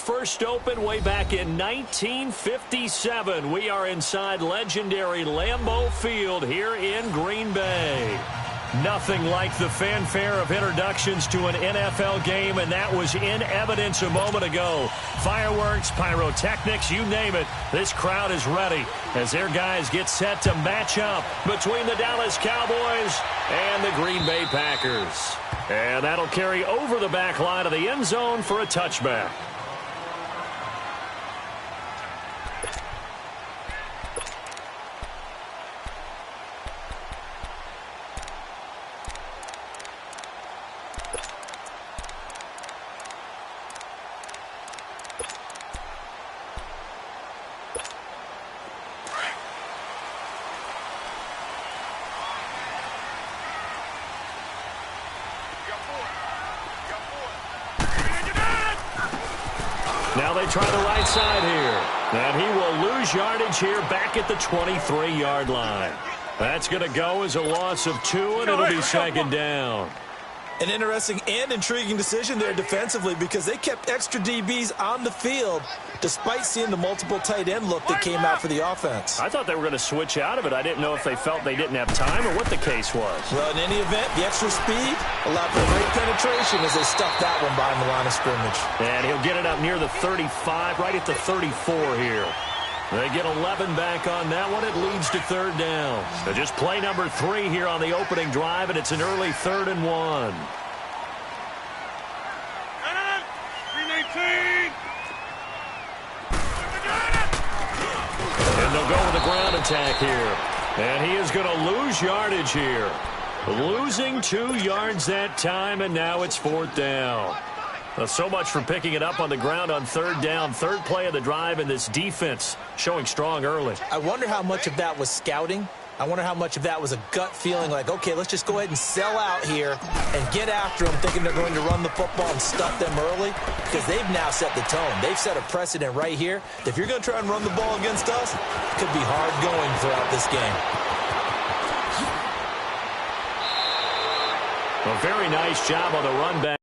first opened way back in 1957. We are inside legendary Lambeau Field here in Green Bay. Nothing like the fanfare of introductions to an NFL game, and that was in evidence a moment ago. Fireworks, pyrotechnics, you name it. This crowd is ready as their guys get set to match up between the Dallas Cowboys and the Green Bay Packers. And that'll carry over the back line of the end zone for a touchback. Now they try the right side here. And he will lose yardage here back at the 23-yard line. That's going to go as a loss of 2, and it'll be second down. An interesting and intriguing decision there defensively because they kept extra DBs on the field despite seeing the multiple tight end look that came out for the offense. I thought they were going to switch out of it. I didn't know if they felt they didn't have time or what the case was. Well, in any event, the extra speed allowed for great penetration as they stuffed that one behind the line of scrimmage. And he'll get it up near the 35, right at the 34 here. They get 11 back on that one. It leads to third down. So just play number 3 here on the opening drive, and it's an early 3rd and 1. And they'll go with the ground attack here. And he is going to lose yardage here. Losing 2 yards that time, and now it's 4th down. So much for picking it up on the ground on 3rd down. 3rd play of the drive, and this defense showing strong early. I wonder how much of that was scouting. I wonder how much of that was a gut feeling like, okay, let's just go ahead and sell out here and get after them, thinking they're going to run the football and stuff them early, because they've now set the tone. They've set a precedent right here. If you're going to try and run the ball against us, it could be hard going throughout this game. A very nice job on the run back.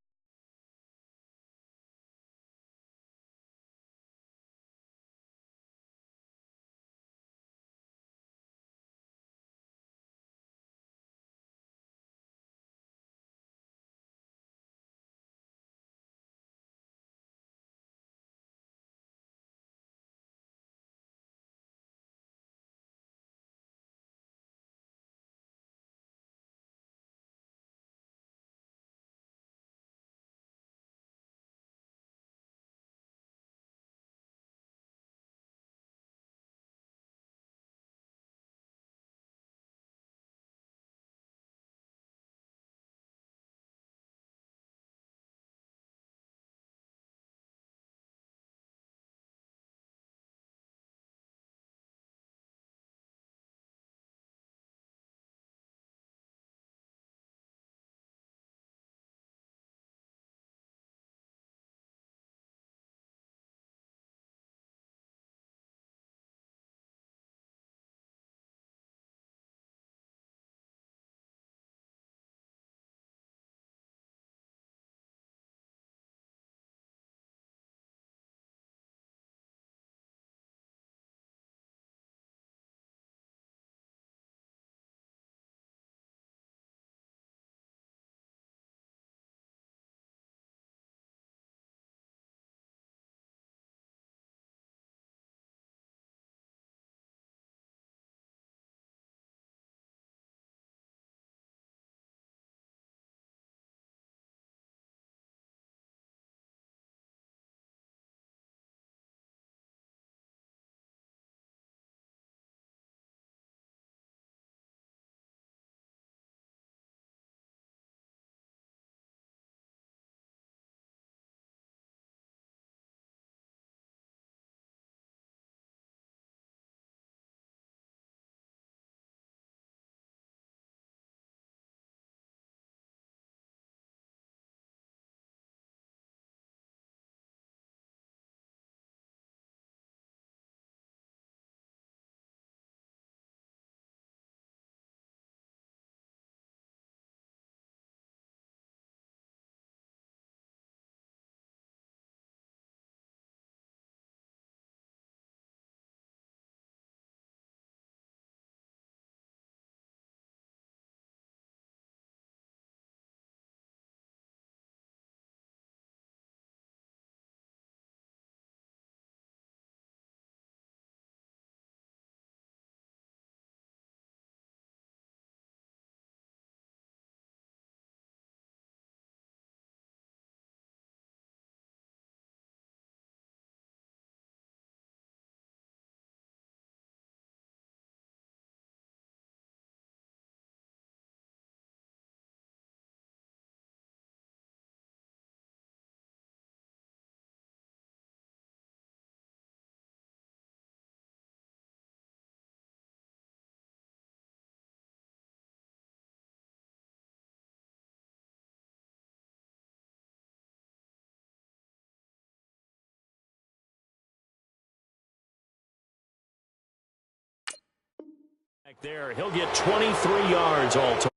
Back there, he'll get 23 yards all total.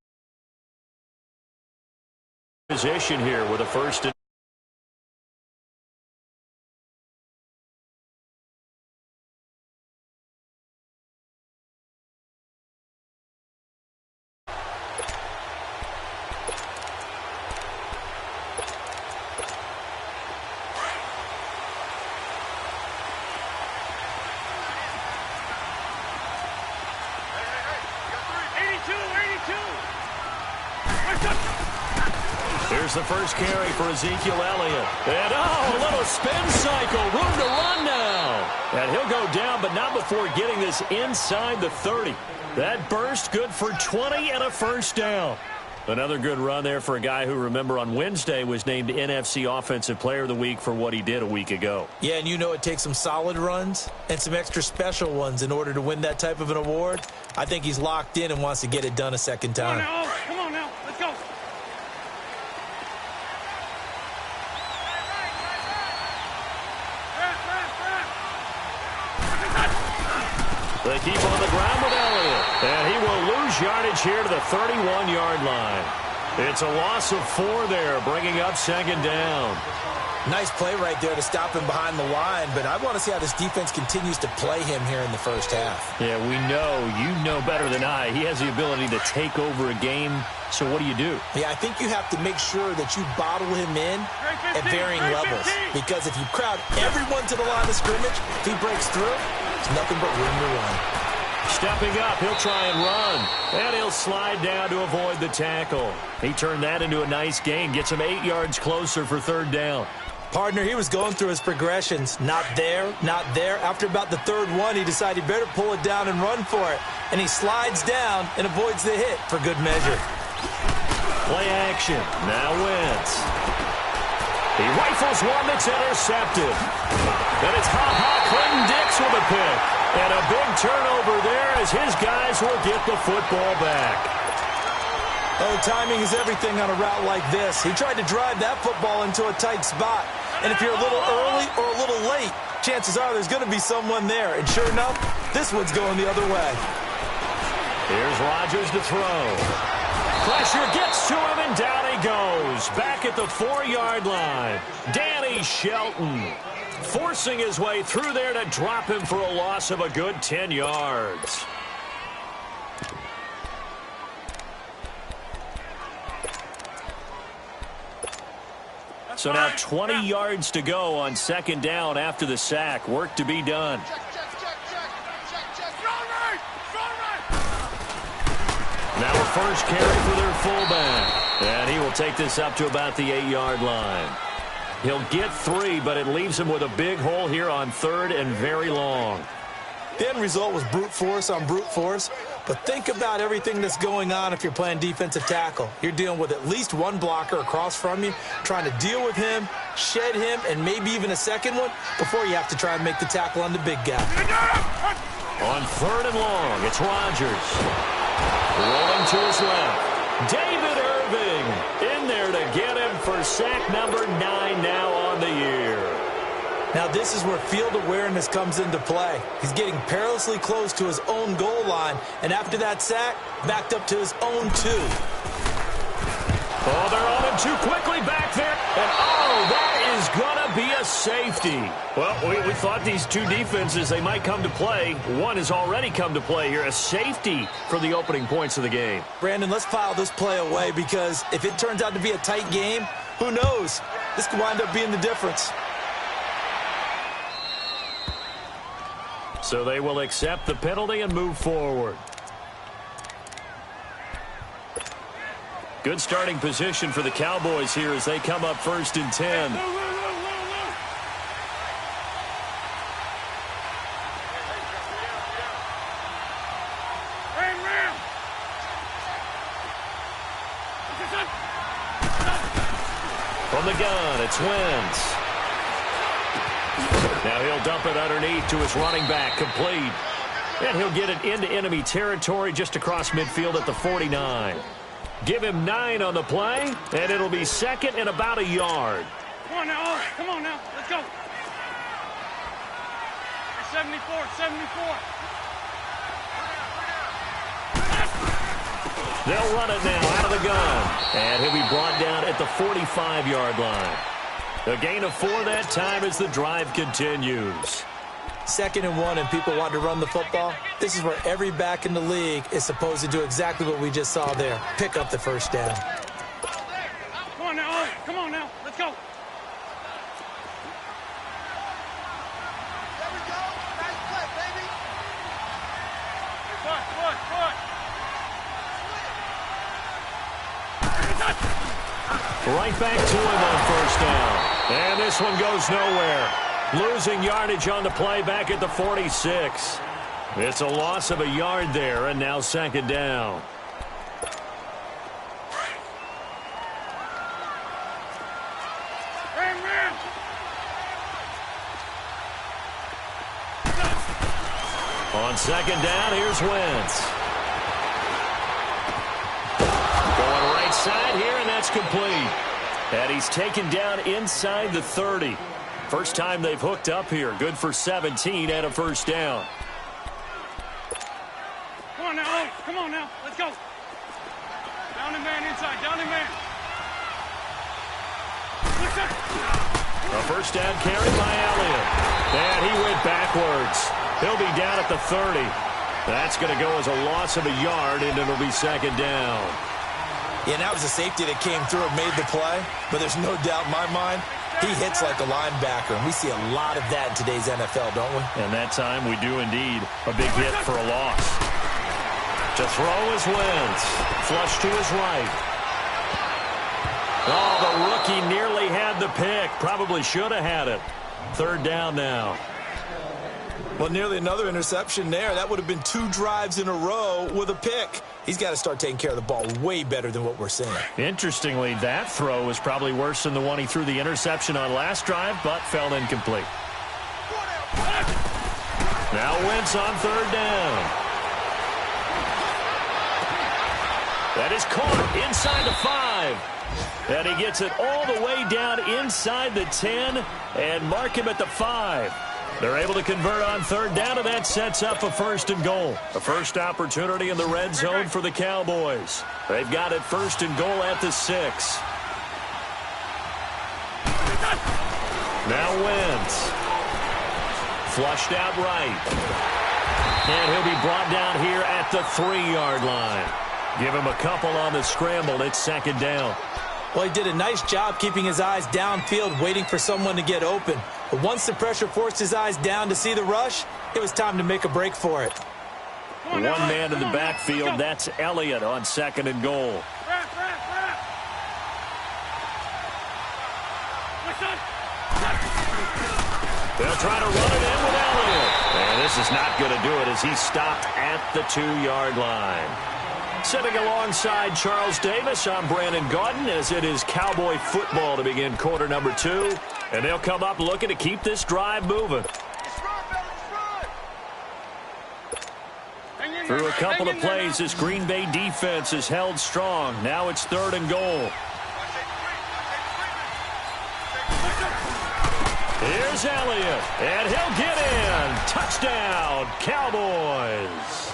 Position here with a first and here's the first carry for Ezekiel Elliott. And, a little spin cycle. Room to run now. And he'll go down, but not before getting this inside the 30. That burst good for 20 and a first down. Another good run there for a guy who, remember, on Wednesday was named NFC Offensive Player of the Week for what he did a week ago. Yeah, and you know it takes some solid runs and some extra special ones in order to win that type of an award. I think he's locked in and wants to get it done a second time. Come on now. Let's go. They keep on the ground with Elliott. And he will lose yardage here to the 31-yard line. It's a loss of 4 there, bringing up second down. Nice play right there to stop him behind the line, but I want to see how this defense continues to play him here in the first half. Yeah, you know better than I. He has the ability to take over a game, so what do you do? Yeah, I think you have to make sure that you bottle him in at varying levels, because if you crowd everyone to the line of scrimmage, if he breaks through, it's nothing but room to run. Stepping up, he'll try and run, and he'll slide down to avoid the tackle. He turned that into a nice gain, gets him 8 yards closer for third down. Partner, he was going through his progressions. Not there, not there. After about the third one, he decided he better pull it down and run for it. And he slides down and avoids the hit for good measure. Play action. Now Wentz. He rifles one that's intercepted. And it's Clinton Dix with a pick. And a big turnover there as his guys will get the football back. Oh, timing is everything on a route like this. He tried to drive that football into a tight spot. And if you're a little early or a little late, chances are there's going to be someone there. And sure enough, this one's going the other way. Here's Rodgers to throw. Pressure gets to him, and down he goes. Back at the 4-yard line. Danny Shelton forcing his way through there to drop him for a loss of a good 10 yards. So now 20 yards to go on second down after the sack. Work to be done. Now a first carry for their fullback. And he will take this up to about the 8-yard line. He'll get 3, but it leaves him with a big hole here on third and very long. The end result was brute force on brute force. But think about everything that's going on if you're playing defensive tackle. You're dealing with at least one blocker across from you, trying to deal with him, shed him, and maybe even a second one before you have to try and make the tackle on the big guy. On third and long, it's Rodgers. Rolling to his left. David Irving in there to get him for sack number 9 now on the year. Now this is where field awareness comes into play. He's getting perilously close to his own goal line, and after that sack, backed up to his own 2. Oh, they're on him too quickly back there, and that is going to be a safety. Well, we thought these two defenses, they might come to play. One has already come to play here, a safety for the opening points of the game. Brandon, let's file this play away, because if it turns out to be a tight game, who knows? This could wind up being the difference. So they will accept the penalty and move forward. Good starting position for the Cowboys here as they come up 1st and 10. From the gun, it's Wentz. Now he'll dump it underneath to his running back, complete. And he'll get it into enemy territory just across midfield at the 49. Give him 9 on the play, and it'll be second and about a yard. Come on now, come on now, let's go. 74, 74. They'll run it now out of the gun. And he'll be brought down at the 45-yard line. A gain of 4 that time as the drive continues. 2nd and 1 and people want to run the football. This is where every back in the league is supposed to do exactly what we just saw there. Pick up the first down. Come on now. Come on now. Let's go. There we go. Nice play, baby. Right back to him on first down. And this one goes nowhere. Losing yardage on the play back at the 46. It's a loss of a yard there, and now 2nd down. On 2nd down, here's Wentz. Going right side here, and that's complete. And he's taken down inside the 30. First time they've hooked up here. Good for 17 and a first down. Come on now. Come on now. Let's go. Down and man inside. Down and man. A first down carry by Elliott. And he went backwards. He'll be down at the 30. That's going to go as a loss of a yard, and it'll be 2nd down. Yeah, that was a safety that came through and made the play. But there's no doubt in my mind, he hits like a linebacker, and we see a lot of that in today's NFL, don't we? And that time we do indeed. A big hit for a loss. To throw is Wentz. Flush to his right. Oh, the rookie nearly had the pick. Probably should have had it. 3rd down now. Well, nearly another interception there. That would have been 2 drives in a row with a pick. He's got to start taking care of the ball way better than what we're seeing. Interestingly, that throw was probably worse than the one he threw the interception on last drive, but fell incomplete. Now Wentz on 3rd down. That is caught inside the 5. And he gets it all the way down inside the 10 and mark him at the 5. They're able to convert on 3rd down, and that sets up a 1st and goal. A first opportunity in the red zone for the Cowboys. They've got it 1st and goal at the 6. Now Wentz. Flushed out right. And he'll be brought down here at the 3-yard line. Give him a couple on the scramble. It's 2nd down. Well, he did a nice job keeping his eyes downfield, waiting for someone to get open. But once the pressure forced his eyes down to see the rush, it was time to make a break for it. One man in the backfield, that's Elliott on 2nd and goal. They'll try to run it in with Elliott. And this is not going to do it as he's stopped at the 2-yard line. Sitting alongside Charles Davis, I'm Brandon Gaudin as it is Cowboy football to begin quarter number 2. And they'll come up looking to keep this drive moving. Through a couple of plays, this Green Bay defense is held strong. Now it's 3rd and goal. Here's Elliott, and he'll get in. Touchdown, Cowboys.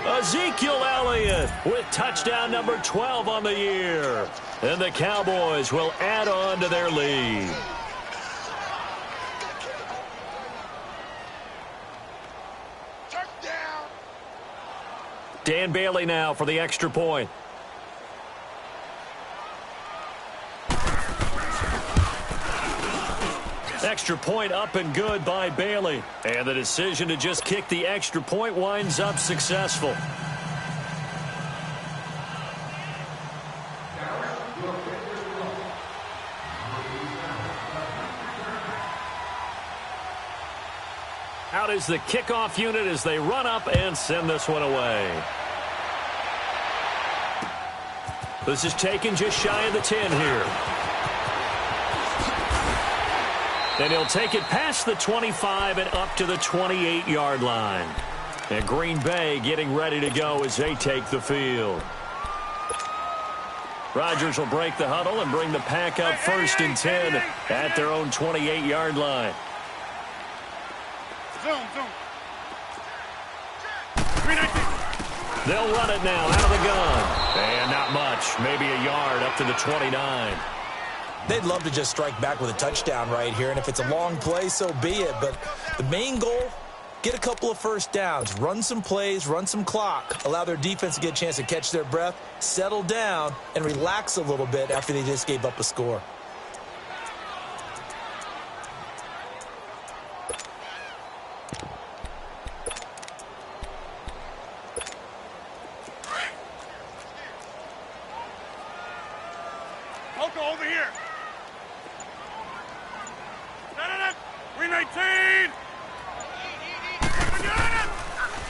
Ezekiel Elliott with touchdown number 12 on the year. And the Cowboys will add on to their lead. Dan Bailey now for the extra point. Extra point up and good by Bailey. And the decision to just kick the extra point winds up successful. Out is the kickoff unit as they run up and send this one away. This is taken just shy of the 10 here. And he'll take it past the 25 and up to the 28-yard line. And Green Bay getting ready to go as they take the field. Rodgers will break the huddle and bring the pack up 1st and 10 at their own 28-yard line. They'll run it now out of the gun. catch. Maybe a yard up to the 29. They'd love to just strike back with a touchdown right here, and if it's a long play, so be it. But the main goal, get a couple of first downs, run some plays, run some clock, allow their defense to get a chance to catch their breath, settle down, and relax a little bit after they just gave up a score. Over here. 319.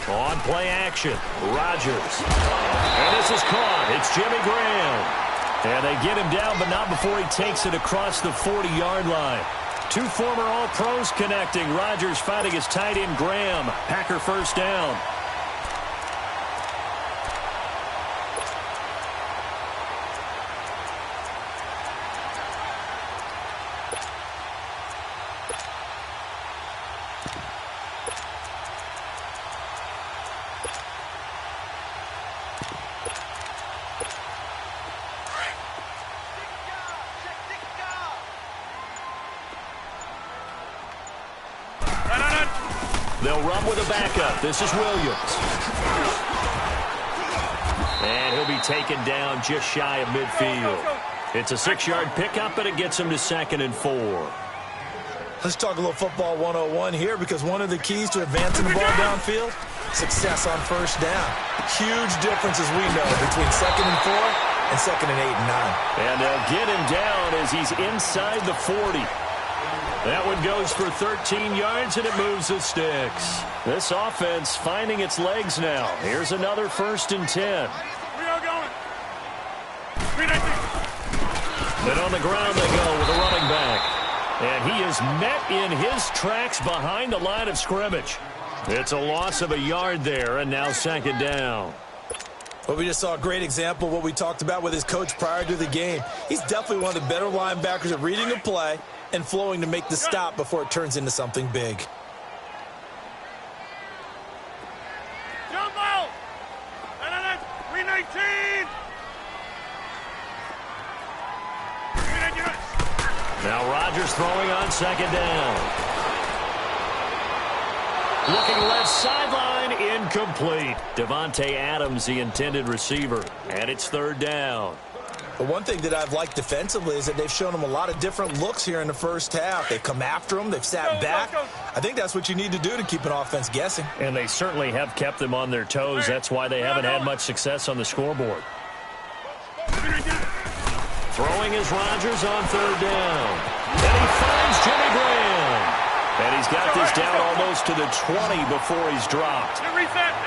On play action, Rodgers. And this is caught. It's Jimmy Graham. And they get him down, but not before he takes it across the 40-yard line. Two former All-Pros connecting. Rodgers fighting his tight end, Graham. Packer first down. They'll run with a backup. This is Williams. And he'll be taken down just shy of midfield. It's a 6-yard pickup, and it gets him to 2nd and 4. Let's talk a little football 101 here, because one of the keys to advancing the ball downfield, success on first down. Huge difference, as we know, between 2nd and 4 and 2nd and 8 and 9. And they'll get him down as he's inside the 40. That one goes for 13 yards, and it moves the sticks. This offense finding its legs now. Here's another 1st and 10. We are going. 319. Then on the ground they go with a running back. And he is met in his tracks behind the line of scrimmage. It's a loss of a yard there, and now 2nd down. Well, we just saw a great example of what we talked about with his coach prior to the game. He's definitely one of the better linebackers at reading a play and flowing to make the stop before it turns into something big. Jump out. 319. Now Rodgers throwing on 2nd down. Looking left sideline, incomplete. Devontae Adams, the intended receiver. And it's 3rd down. But one thing that I've liked defensively is that they've shown him a lot of different looks here in the first half. They've come after him. They've sat back. I think that's what you need to do to keep an offense guessing. And they certainly have kept them on their toes. That's why they haven't had much success on the scoreboard. Throwing is Rodgers on 3rd down. And he finds Jimmy Graham. And he's got this down almost to the 20 before he's dropped.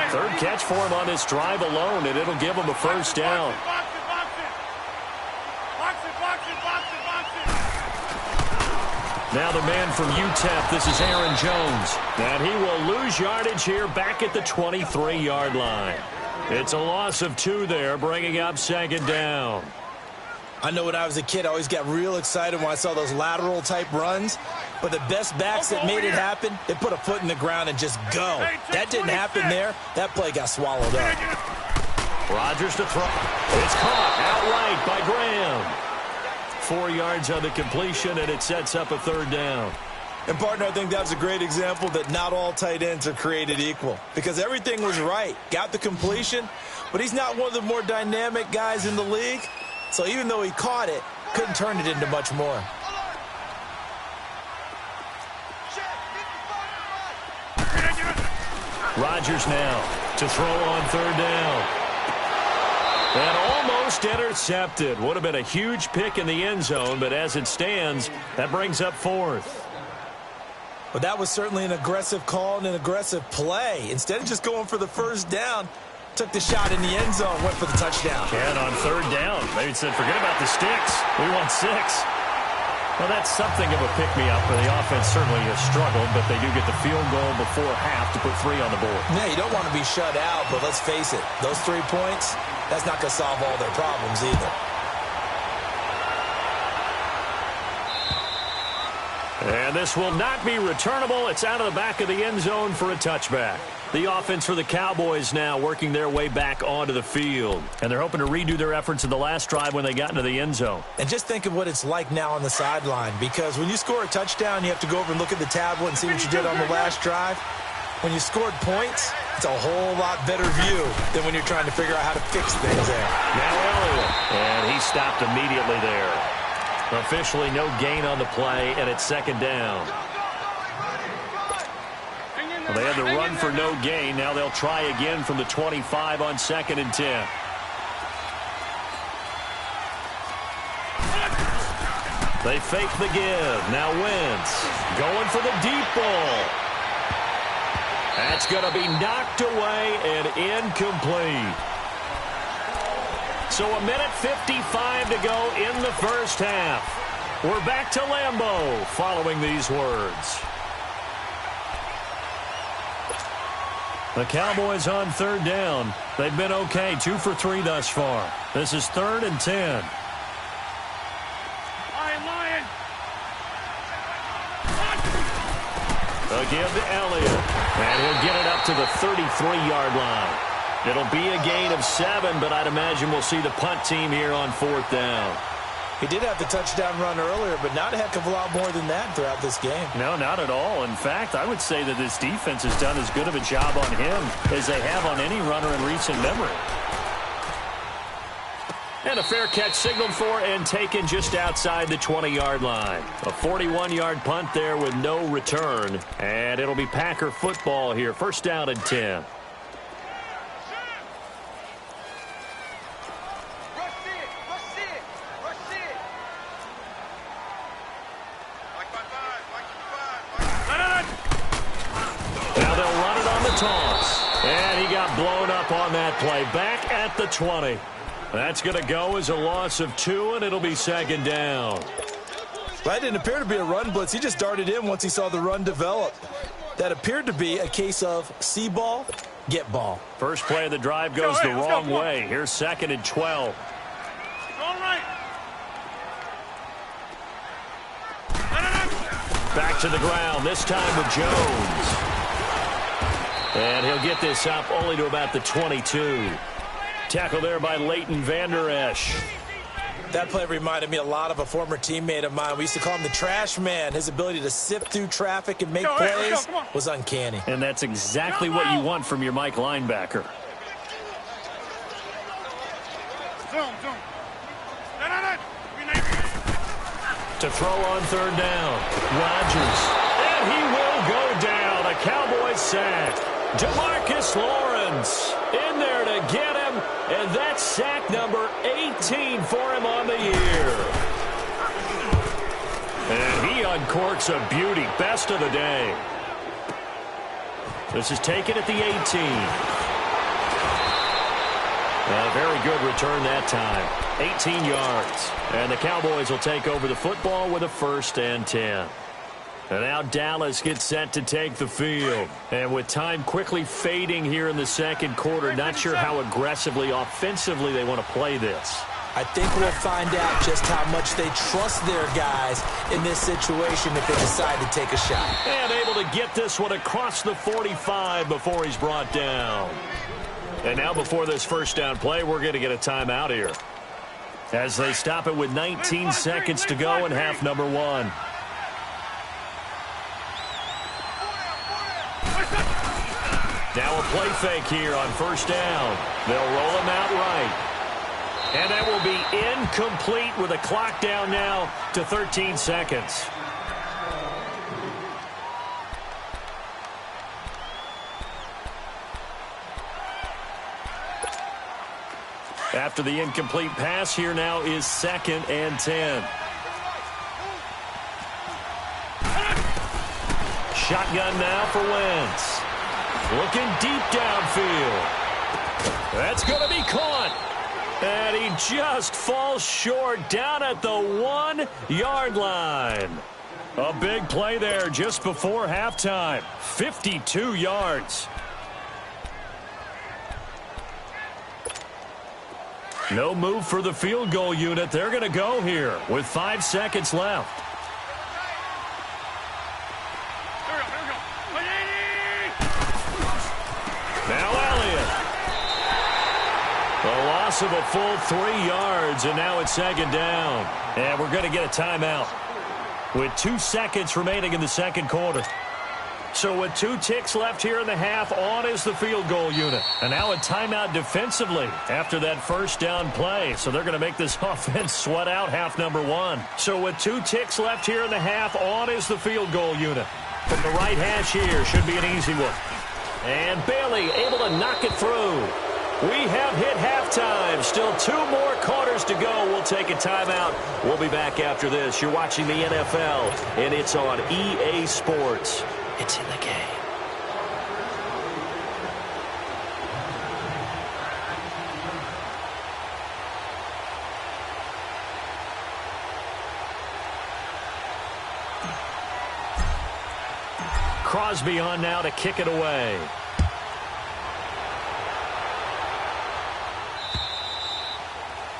3rd catch for him on this drive alone, and it'll give him a 1st down. Now the man from UTEP, this is Aaron Jones. And he will lose yardage here back at the 23-yard line. It's a loss of 2 there, bringing up 2nd down. I know when I was a kid, I always got real excited when I saw those lateral-type runs. But the best backs that made it happen, they put a foot in the ground and just go. That didn't happen there. That play got swallowed up. Rodgers to throw. It's caught outright by Graham. 4 yards on the completion, and it sets up a 3rd down. And, partner, I think that was a great example that not all tight ends are created equal. Because everything was right. Got the completion, but he's not one of the more dynamic guys in the league. So even though he caught it, couldn't turn it into much more. Rodgers now to throw on 3rd down. And almost intercepted. Would have been a huge pick in the end zone, but as it stands, that brings up 4th. But that was certainly an aggressive call and an aggressive play. Instead of just going for the 1st down, took the shot in the end zone, went for the touchdown. And on 3rd down, maybe said, forget about the sticks. We want 6. Well, that's something of a pick-me-up, but the offense certainly has struggled, but they do get the field goal before half to put 3 on the board. Yeah, you don't want to be shut out, but let's face it, those 3 points, that's not going to solve all their problems either. And this will not be returnable. It's out of the back of the end zone for a touchback. The offense for the Cowboys now working their way back onto the field. And they're hoping to redo their efforts in the last drive when they got into the end zone. And just think of what it's like now on the sideline, because when you score a touchdown, you have to go over and look at the tablet and see what you did on the last drive. When you scored points, it's a whole lot better view than when you're trying to figure out how to fix things there. Now Elliott, and he stopped immediately there. Officially no gain on the play, and it's second down. Well, they had the run for no gain. Now they'll try again from the 25 on 2nd and 10. They fake the give. Now Wentz going for the deep ball. That's going to be knocked away and incomplete. So 1:55 to go in the first half. We're back to Lambeau following these words. The Cowboys on 3rd down. They've been okay, 2 for 3 thus far. This is 3rd and 10. Lion. A give to Elliott. And he'll get it up to the 33-yard line. It'll be a gain of 7, but I'd imagine we'll see the punt team here on 4th down. He did have the touchdown run earlier, but not a heck of a lot more than that throughout this game. No, not at all. In fact, I would say that this defense has done as good of a job on him as they have on any runner in recent memory. And a fair catch signaled for and taken just outside the 20-yard line. A 41-yard punt there with no return. And it'll be Packer football here. 1st down and 10. Now they'll run it on the toss. And he got blown up on that play. Back at the 20. That's going to go as a loss of 2, and it'll be 2nd down. That didn't appear to be a run blitz. He just darted in once he saw the run develop. That appeared to be a case of see ball, get ball. First play of the drive goes the wrong way. Here's 2nd and 12. All right. Back to the ground, this time with Jones. And he'll get this up only to about the 22. Tackle there by Leighton Vander Esch. That play reminded me a lot of a former teammate of mine. We used to call him the trash man. His ability to sift through traffic and make plays was uncanny. And that's exactly what you want from your Mike linebacker. Zoom. To throw on 3rd down, Rodgers. And he will go down. A Cowboys sack. DeMarcus Lawrence in there to get him. And that's sack number 18 for him on the year. And he uncorks a beauty. Best of the day. This is taken at the 18. A very good return that time. 18 yards. And the Cowboys will take over the football with a 1st and 10. And now Dallas gets set to take the field. And with time quickly fading here in the 2nd quarter, not sure how aggressively, offensively they want to play this. I think we'll find out just how much they trust their guys in this situation if they decide to take a shot. And able to get this one across the 45 before he's brought down. And now before this 1st down play, we're going to get a timeout here. As they stop it with 19 seconds to go in half number 1. Now a play fake here on 1st down. They'll roll him out right. And that will be incomplete with a clock down now to 13 seconds. After the incomplete pass, here now is 2nd and 10. Shotgun now for Wentz. Looking deep downfield. That's going to be caught. And he just falls short down at the 1-yard line. A big play there just before halftime. 52 yards. No move for the field goal unit. They're going to go here with 5 seconds left. Now Elliott. A loss of a full 3 yards, and now it's second down. And we're going to get a timeout with 2 seconds remaining in the second quarter. So with 2 ticks left here in the half, on is the field goal unit. And now a timeout defensively after that first down play. So they're going to make this offense sweat out half number 1. So with 2 ticks left here in the half, on is the field goal unit. From the right hash here, should be an easy one. And Bailey able to knock it through. We have hit halftime. Still 2 more quarters to go. We'll take a timeout. We'll be back after this. You're watching the NFL, and it's on EA Sports. It's in the game. Crosby on now to kick it away.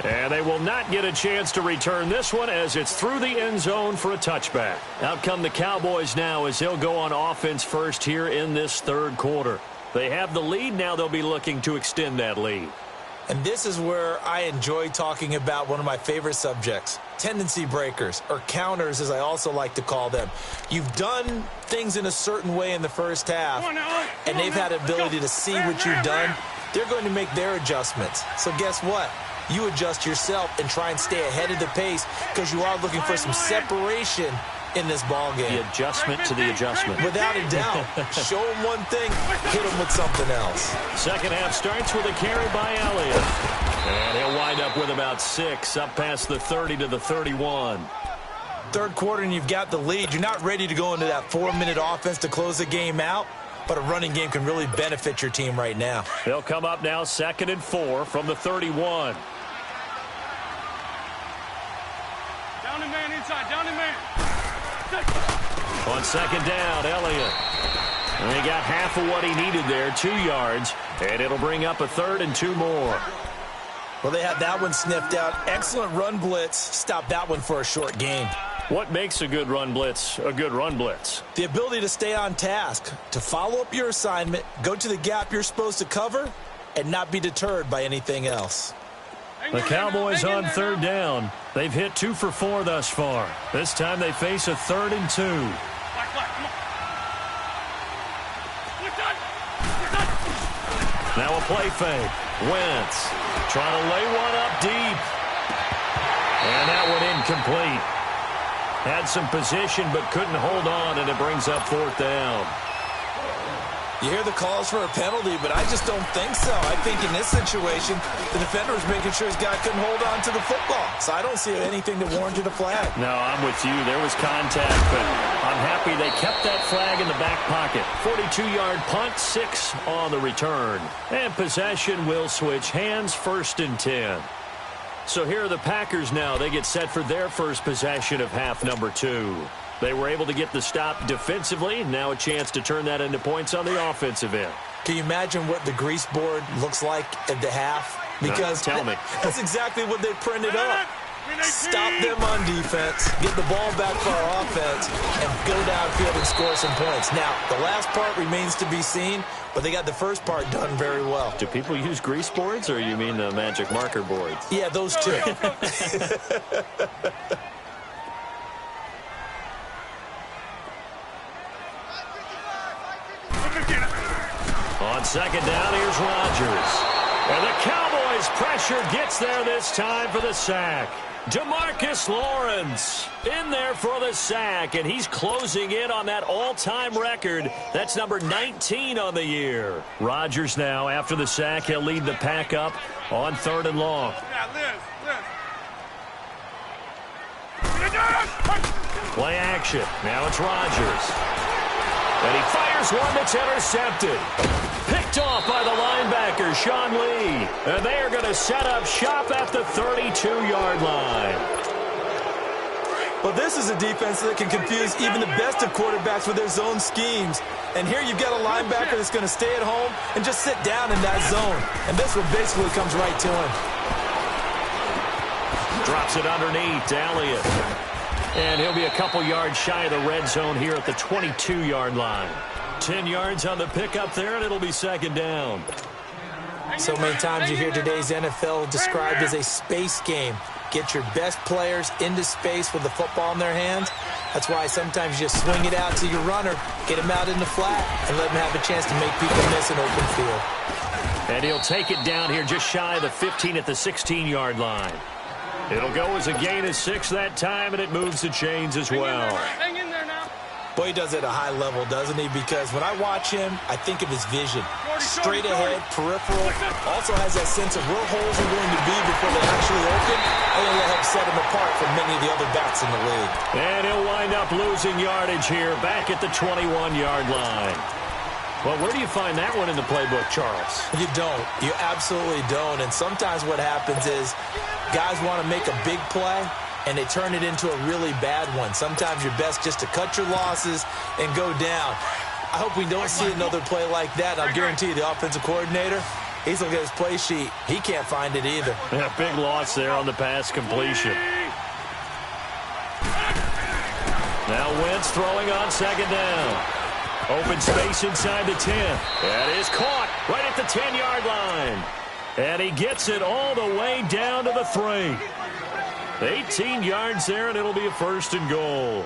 And they will not get a chance to return this one as it's through the end zone for a touchback. Out come the Cowboys now as they'll go on offense first here in this third quarter. They have the lead. Now they'll be looking to extend that lead. And this is where I enjoy talking about one of my favorite subjects, tendency breakers, or counters as I also like to call them. You've done things in a certain way in the first half, and they've had the ability to see what you've done. They're going to make their adjustments. So guess what? You adjust yourself and try and stay ahead of the pace because you are looking for some separation in this ball game. The adjustment to the adjustment. Without a doubt. Show them one thing, hit them with something else. Second half starts with a carry by Elliott. And he'll wind up with about 6 up past the 30 to the 31. Third quarter and you've got the lead. You're not ready to go into that 4-minute offense to close the game out. But a running game can really benefit your team right now. They'll come up now 2nd and 4 from the 31. Down and man inside, down and man. On second down, Elliott. And he got half of what he needed there, 2 yards. And it'll bring up a 3rd and 2 more. Well, they had that one sniffed out. Excellent run blitz. Stop that one for a short gain. What makes a good run blitz a good run blitz? The ability to stay on task, to follow up your assignment, go to the gap you're supposed to cover, and not be deterred by anything else. The Cowboys on third down. They've hit 2 for 4 thus far. This time they face a 3rd and 2. Now a play fake. Wentz trying to lay one up deep. And that one incomplete. Had some position but couldn't hold on, and it brings up 4th down. You hear the calls for a penalty, but I just don't think so. I think in this situation, the defender was making sure his guy couldn't hold on to the football. So I don't see anything that warranted a flag. No, I'm with you. There was contact, but I'm happy they kept that flag in the back pocket. 42-yard punt, 6 on the return. And possession will switch hands, 1st and 10. So here are the Packers now. They get set for their first possession of half number 2. They were able to get the stop defensively. Now a chance to turn that into points on the offensive end. Can you imagine what the grease board looks like at the half? Because tell me. That's exactly what they printed up. Stop them on defense, get the ball back for our offense, and go downfield and score some points. Now, the last part remains to be seen, but they got the first part done very well. Do people use grease boards, or you mean the magic marker boards? Yeah, those two. On second down, here's Rodgers. And the Cowboys pressure gets there this time for the sack. DeMarcus Lawrence in there for the sack, and he's closing in on that all-time record. That's number 19 on the year. Rodgers now, after the sack, he'll lead the pack up on 3rd and long. Play action. Now it's Rodgers. And he fires one that's intercepted. Picked off by the linebacker, Sean Lee. And they are going to set up shop at the 32-yard line. Well, this is a defense that can confuse even the best of quarterbacks with their zone schemes. And here you've got a linebacker that's going to stay at home and just sit down in that zone. And this one basically comes right to him. Drops it underneath to Elliott. And he'll be a couple yards shy of the red zone here at the 22-yard line. 10 yards on the pickup there, and it'll be second down. So many times you hear today's NFL described as a space game. Get your best players into space with the football in their hands. That's why sometimes you just swing it out to your runner, get him out in the flat, and let him have a chance to make people miss an open field. And he'll take it down here just shy of the 15 at the 16-yard line. It'll go as a gain of 6 that time, and it moves the chains as well. Hang in there now. Boy, he does it at a high level, doesn't he? Because when I watch him, I think of his vision. Straight ahead, peripheral. Also has that sense of where holes are going to be before they actually open. I think that helps set him apart from many of the other backs in the league. And he'll wind up losing yardage here back at the 21-yard line. Well, where do you find that one in the playbook, Charles? You don't. You absolutely don't. And sometimes what happens is guys want to make a big play, and they turn it into a really bad one. Sometimes you're best just to cut your losses and go down. I hope we don't see another play like that. I'll guarantee you the offensive coordinator, he's looking at his play sheet. He can't find it either. Yeah, big loss there on the pass completion. Now Wentz throwing on second down. Open space inside the 10. That is caught right at the 10-yard line. And he gets it all the way down to the 3. 18 yards there, and it'll be a first and goal.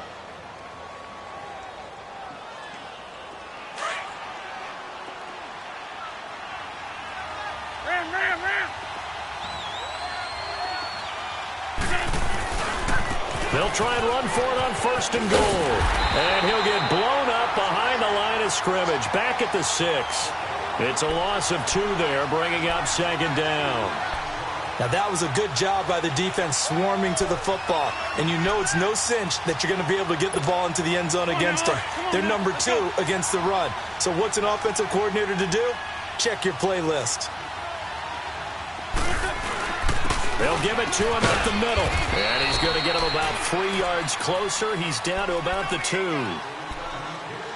Ram. They'll try and run for it on first and goal. And he'll get blown up behind the line of scrimmage, back at the 6. It's a loss of 2 there, bringing up second down. Now, that was a good job by the defense swarming to the football. And you know it's no cinch that you're going to be able to get the ball into the end zone against them. They're number 2 against the run. So what's an offensive coordinator to do? Check your playlist. They'll give it to him up the middle. And he's going to get him about 3 yards closer. He's down to about the 2.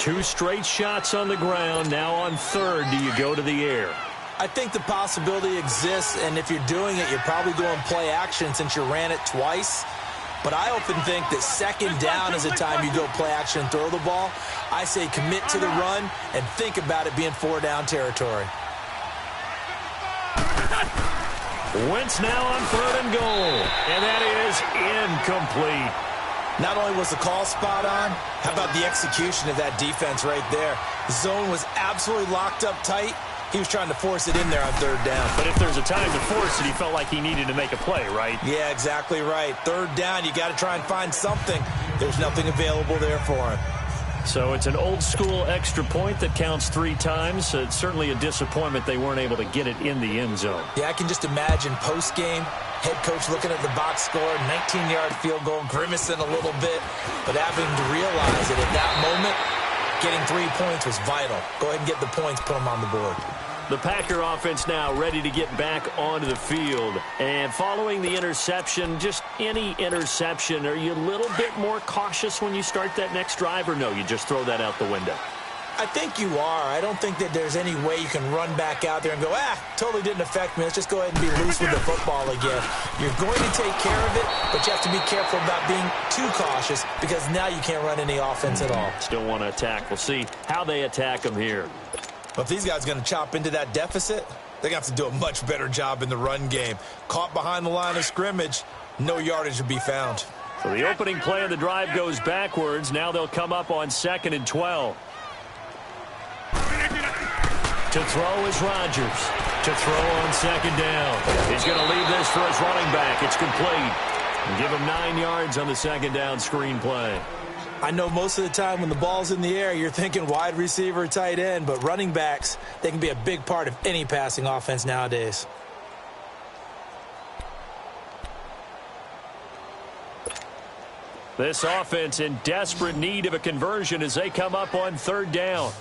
2 straight shots on the ground. Now on third, do you go to the air? I think the possibility exists, and if you're doing it, you're probably going play action since you ran it twice. But I often think that second down is the time you go play action and throw the ball. I say commit to the run and think about it being 4-down territory. Wentz now on third and goal, and that is incomplete. Not only was the call spot on, how about the execution of that defense right there? The zone was absolutely locked up tight. He was trying to force it in there on third down. But if there's a time to force it, he felt like he needed to make a play, right? Yeah, exactly right. Third down, you got to try and find something. There's nothing available there for him. So it's an old-school extra point that counts 3 times. It's certainly a disappointment they weren't able to get it in the end zone. Yeah, I can just imagine post-game, head coach looking at the box score, 19-yard field goal, grimacing a little bit, but having to realize that at that moment, getting 3 points was vital. Go ahead and get the points, put them on the board. The Packer offense now ready to get back onto the field. And following the interception, just any interception, are you a little bit more cautious when you start that next drive, or no, you just throw that out the window? I think you are. I don't think that there's any way you can run back out there and go, totally didn't affect me. Let's just go ahead and be loose with the football again. You're going to take care of it, but you have to be careful about being too cautious because now you can't run any offense at all. Still want to attack. We'll see how they attack them here. But if these guys are going to chop into that deficit, they're going to have to do a much better job in the run game. Caught behind the line of scrimmage, no yardage to be found. So the opening play of the drive goes backwards. Now they'll come up on 2nd and 12. To throw is Rodgers. To throw on second down. He's going to leave this for his running back. It's complete. And give him 9 yards on the second down screen play. I know most of the time when the ball's in the air, you're thinking wide receiver, tight end, but running backs, they can be a big part of any passing offense nowadays. This offense in desperate need of a conversion as they come up on third down.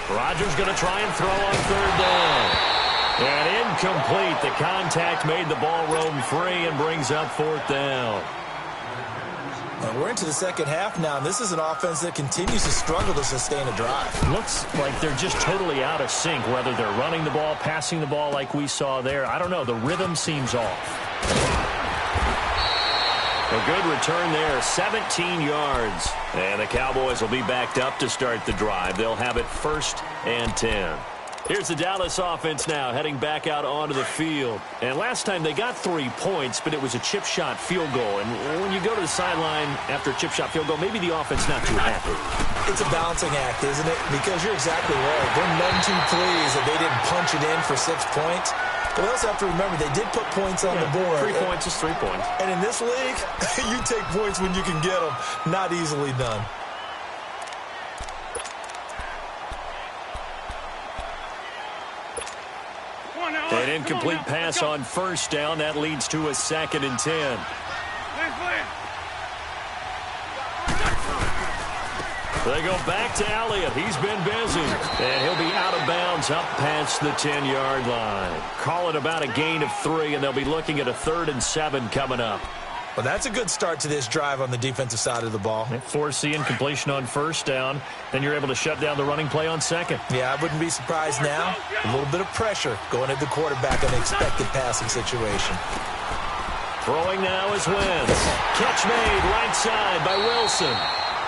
Rodgers going to try and throw on third down. And incomplete. The contact made the ball roam free and brings up 4th down. And we're into the second half now, and this is an offense that continues to struggle to sustain a drive. Looks like they're just totally out of sync, whether they're running the ball, passing the ball like we saw there. I don't know. The rhythm seems off. A good return there, 17 yards. And the Cowboys will be backed up to start the drive. They'll have it 1st and 10. Here's the Dallas offense now heading back out onto the field. And last time they got 3 points, but it was a chip shot field goal. And when you go to the sideline after a chip shot field goal, maybe the offense not too happy. It's a balancing act, isn't it? Because you're exactly right. They're none too pleased that they didn't punch it in for 6 points. But we also have to remember they did put points on the board. 3 points is 3 points. And in this league, you take points when you can get them. Not easily done. An incomplete pass on 1st down. That leads to a 2nd and 10. They go back to Elliott. He's been busy. And he'll be out of bounds up past the 10-yard line. Call it about a gain of 3, and they'll be looking at a 3rd and 7 coming up. Well, that's a good start to this drive on the defensive side of the ball. Force the incompletion on 1st down. Then you're able to shut down the running play on 2nd. Yeah, I wouldn't be surprised now. A little bit of pressure going at the quarterback in an expected passing situation. Throwing now is Wentz. Catch made right side by Wilson.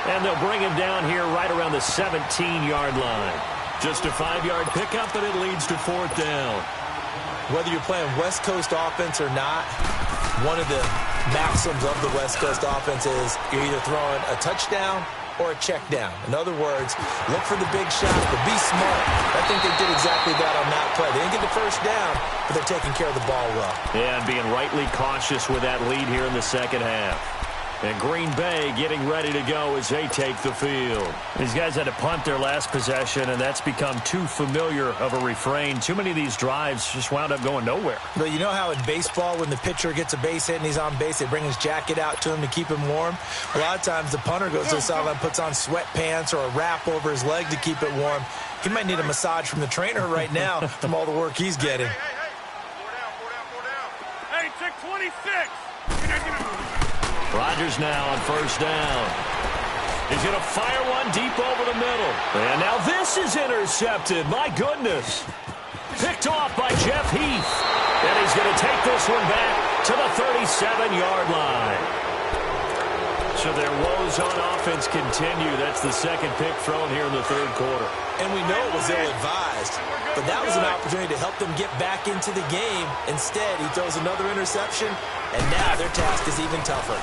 And they'll bring him down here right around the 17-yard line. Just a 5-yard pickup, and it leads to 4th down. Whether you're playing West Coast offense or not, one of the maxims of the West Coast offense is you're either throwing a touchdown or a check down. In other words, look for the big shots, but be smart. I think they did exactly that on that play. They didn't get the 1st down, but they're taking care of the ball well. Yeah, and being rightly cautious with that lead here in the second half. And Green Bay getting ready to go as they take the field. These guys had to punt their last possession, and that's become too familiar of a refrain. Too many of these drives just wound up going nowhere. But you know how in baseball, when the pitcher gets a base hit and he's on base, they bring his jacket out to him to keep him warm? A lot of times the punter goes to the sideline, puts on sweatpants or a wrap over his leg to keep it warm. He might need a massage from the trainer right now from all the work he's getting. Hey, check 26. Rodgers now on 1st down. He's going to fire one deep over the middle. And now this is intercepted. My goodness. Picked off by Jeff Heath. And he's going to take this one back to the 37-yard line. So their woes on offense continue. That's the 2nd pick thrown here in the 3rd quarter. And we know it was ill-advised, but that was an opportunity to help them get back into the game. Instead, he throws another interception, and now their task is even tougher.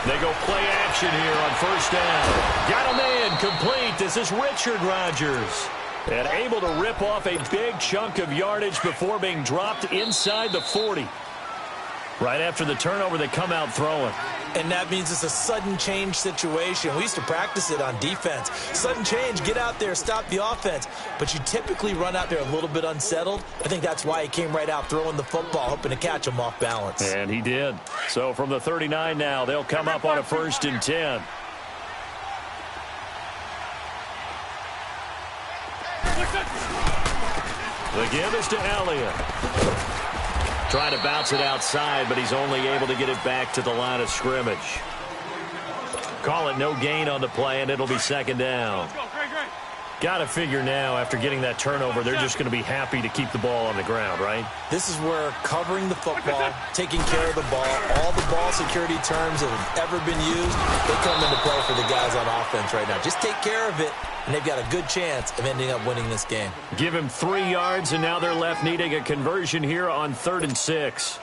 They go play action here on 1st down. Got a man complete. This is Richard Rodgers. And able to rip off a big chunk of yardage before being dropped inside the 40. Right after the turnover, they come out throwing. And that means it's a sudden change situation. We used to practice it on defense. Sudden change, get out there, stop the offense. But you typically run out there a little bit unsettled. I think that's why he came right out throwing the football, hoping to catch him off balance. And he did. So from the 39 now, they'll come up on a 1st and 10. The give is to Elliott. Trying to bounce it outside, but he's only able to get it back to the line of scrimmage. Call it no gain on the play, and it'll be 2nd down. Got to figure now, after getting that turnover, they're just going to be happy to keep the ball on the ground, right? This is where covering the football, taking care of the ball, all the ball security terms that have ever been used, they come into play for the guys on offense right now. Just take care of it, and they've got a good chance of ending up winning this game. Give him 3 yards, and now they're left needing a conversion here on 3rd and 6.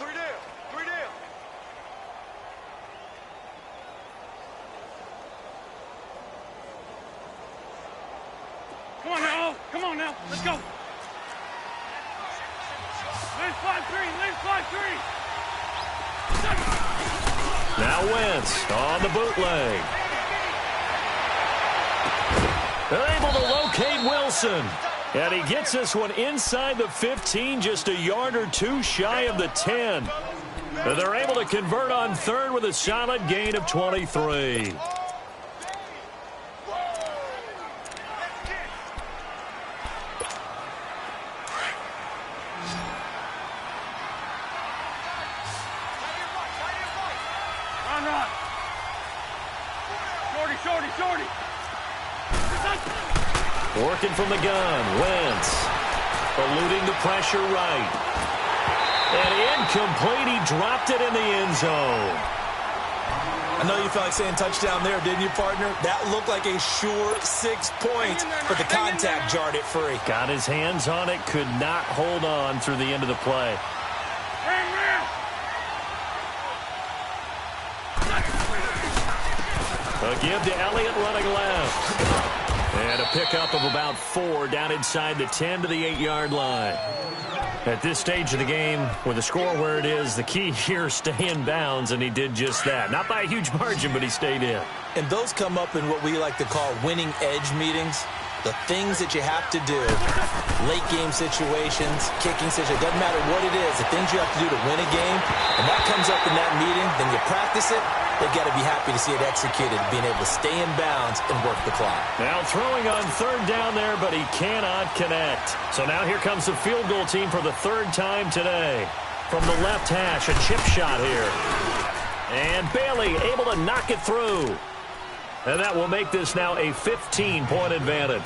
Come on now. Let's go. Let's 5-3. Now Wentz on the bootleg. They're able to locate Wilson. And he gets this one inside the 15, just a yard or 2 shy of the 10. And they're able to convert on 3rd with a solid gain of 23. Working from the gun. Wentz. Eluding the pressure right. And incomplete. He dropped it in the end zone. I know you felt like saying touchdown there, didn't you, partner? That looked like a sure 6 points, but the contact jarred it free. Got his hands on it. Could not hold on through the end of the play. A give to Elliott running left. And a pickup of about 4 down inside the 10 to the 8-yard line. At this stage of the game, with the score where it is, the key here is stay in bounds, and he did just that. Not by a huge margin, but he stayed in. And those come up in what we like to call winning edge meetings. The things that you have to do, late game situations, kicking situations, doesn't matter what it is, the things you have to do to win a game, and that comes up in that meeting, then you practice it, they've got to be happy to see it executed, being able to stay in bounds and work the clock. Now throwing on third down there, but he cannot connect. So now here comes the field goal team for the 3rd time today. From the left hash, a chip shot here. And Bailey able to knock it through. And that will make this now a 15-point advantage.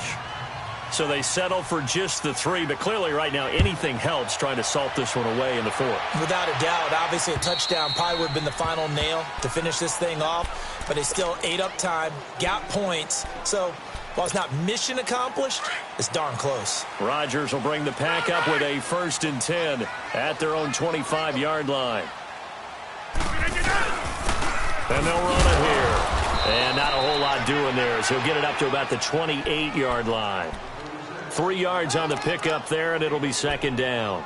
So they settle for just the 3, but clearly right now anything helps trying to salt this one away in the 4th. Without a doubt, obviously a touchdown probably would have been the final nail to finish this thing off, but they still ate up time, got points. So while it's not mission accomplished, it's darn close. Rodgers will bring the pack up with a 1st and 10 at their own 25-yard line. And they'll run it here. And not a whole lot doing there, so he'll get it up to about the 28-yard line. 3 yards on the pickup there, and it'll be 2nd down.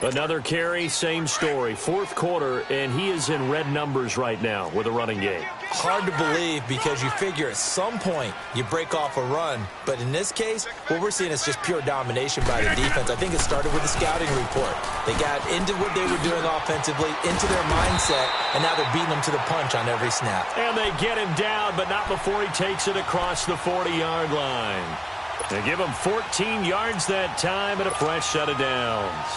Another carry, same story. 4th quarter, and he is in red numbers right now with a running game. Hard to believe because you figure at some point you break off a run. But in this case, what we're seeing is just pure domination by the defense. I think it started with the scouting report. They got into what they were doing offensively, into their mindset, and now they're beating them to the punch on every snap. And they get him down, but not before he takes it across the 40-yard line. They give him 14 yards that time and a fresh set of downs.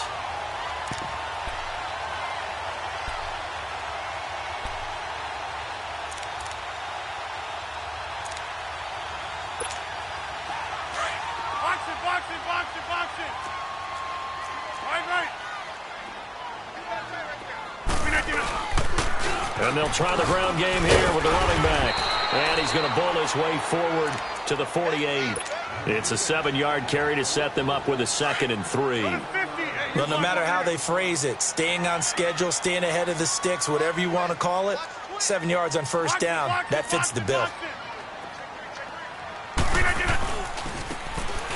And they'll try the ground game here with the running back. And he's going to bowl his way forward to the 48. It's a 7-yard carry to set them up with a 2nd and 3. Well, no matter how they phrase it, staying on schedule, staying ahead of the sticks, whatever you want to call it, 7 yards on 1st down, that fits the bill.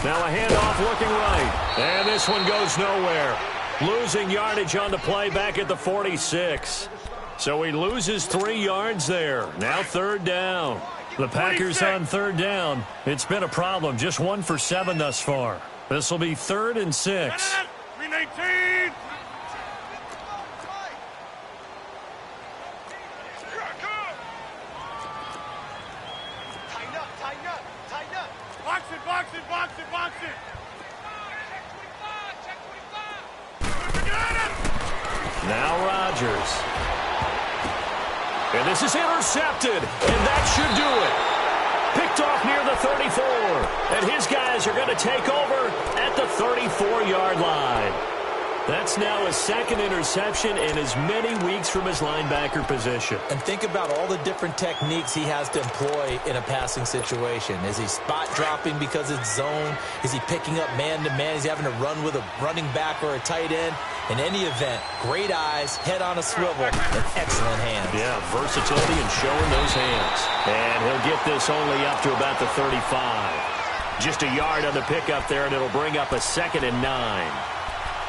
Now a handoff looking right. And this one goes nowhere. Losing yardage on the play back at the 46. So he loses 3 yards there. Now 3rd down. The Packers on 3rd down. It's been a problem. Just 1 for 7 thus far. This will be 3rd and 6. Green 18. Tighten up. Box it. Now Rodgers. And this is intercepted, and that should do it. Picked off near the 34, and his guys are going to take over at the 34-yard line. That's now a 2nd interception in as many weeks from his linebacker position. And think about all the different techniques he has to employ in a passing situation. Is he spot dropping because it's zone? Is he picking up man-to-man? Is he having to run with a running back or a tight end? In any event, great eyes, head on a swivel, and excellent hands. Yeah, versatility and showing those hands. And he'll get this only up to about the 35. Just a yard on the pickup there, and it'll bring up a 2nd and 9.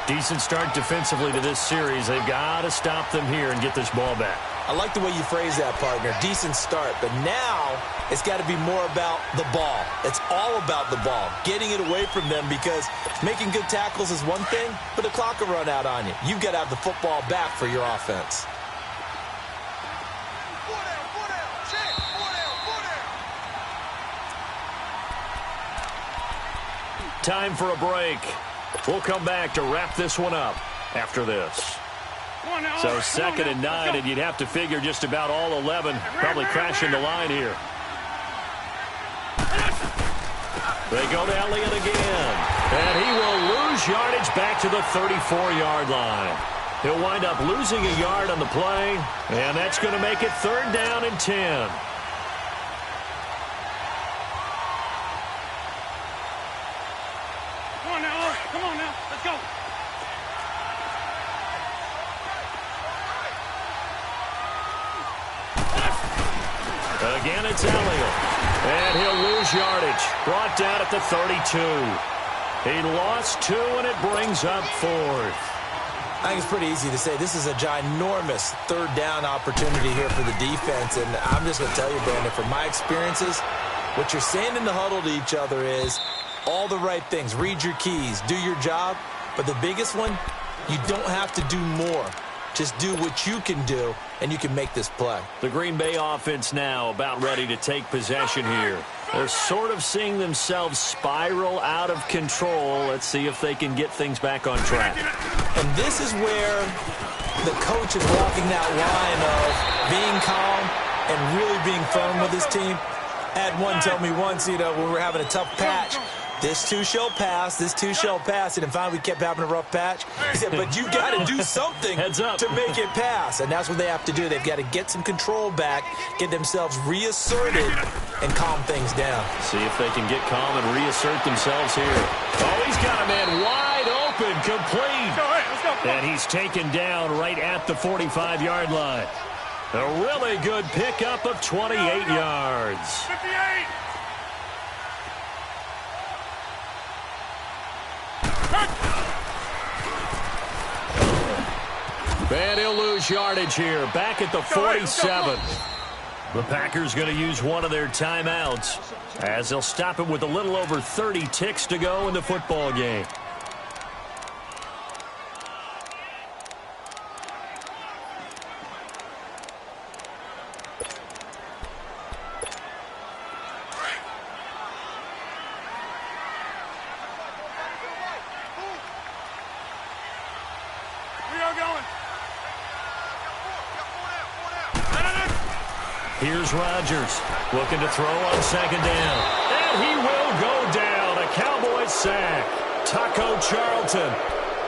Decent start defensively to this series. They've got to stop them here and get this ball back. I like the way you phrase that, partner. Decent start. But now it's got to be more about the ball. It's all about the ball. Getting it away from them, because making good tackles is one thing, but the clock will run out on you. You've got to have the football back for your offense. Time for a break. We'll come back to wrap this one up after this. So 2nd and 9, and you'd have to figure just about all 11 probably crashing the line here. They go to Elliott again. And he will lose yardage back to the 34-yard line. He'll wind up losing a yard on the play, and that's going to make it 3rd down and 10. Come on now, let's go. Again, it's Elliott. And he'll lose yardage. Brought down at the 32. He lost 2, and it brings up 4th. I think it's pretty easy to say this is a ginormous 3rd down opportunity here for the defense. And I'm just going to tell you, Brandon, from my experiences, what you're saying in the huddle to each other is all the right things. Read your keys. Do your job. But the biggest one, you don't have to do more. Just do what you can do, and you can make this play. The Green Bay offense now about ready to take possession here. They're sort of seeing themselves spiral out of control. Let's see if they can get things back on track. And this is where the coach is walking that line of being calm and really being firm with his team. I had one tell me once, when we were having a tough patch, this too shall pass, this too shall pass. And finally we kept having a rough patch. He said, but you got to do something to make it pass. And that's what they have to do. They've got to get some control back, get themselves reasserted, and calm things down. See if they can get calm and reassert themselves here. Oh, he's got a man wide open, complete. Let's go. And he's taken down right at the 45-yard line. A really good pickup of 28 yards. 58. And he'll lose yardage here, back at the 47. The Packers going to use one of their timeouts as they'll stop it with a little over 30 ticks to go in the football game. Here's Rodgers looking to throw on 2nd down. And he will go down. A Cowboys sack. Taco Charlton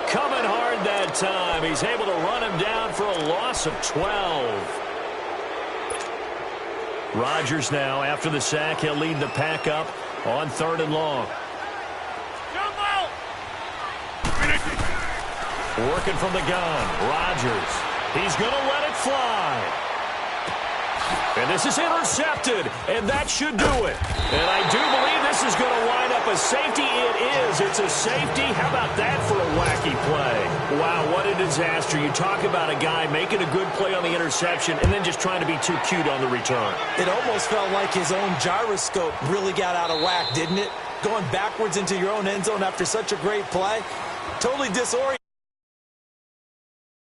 coming hard that time. He's able to run him down for a loss of 12. Rodgers now, after the sack, he'll lead the pack up on 3rd and long. Working from the gun. Rodgers. He's going to let it fly. And this is intercepted, and that should do it. And I do believe this is going to wind up a safety. It is. It's a safety. How about that for a wacky play? Wow, what a disaster. You talk about a guy making a good play on the interception and then just trying to be too cute on the return. It almost felt like his own gyroscope really got out of whack, didn't it? Going backwards into your own end zone after such a great play. Totally disoriented.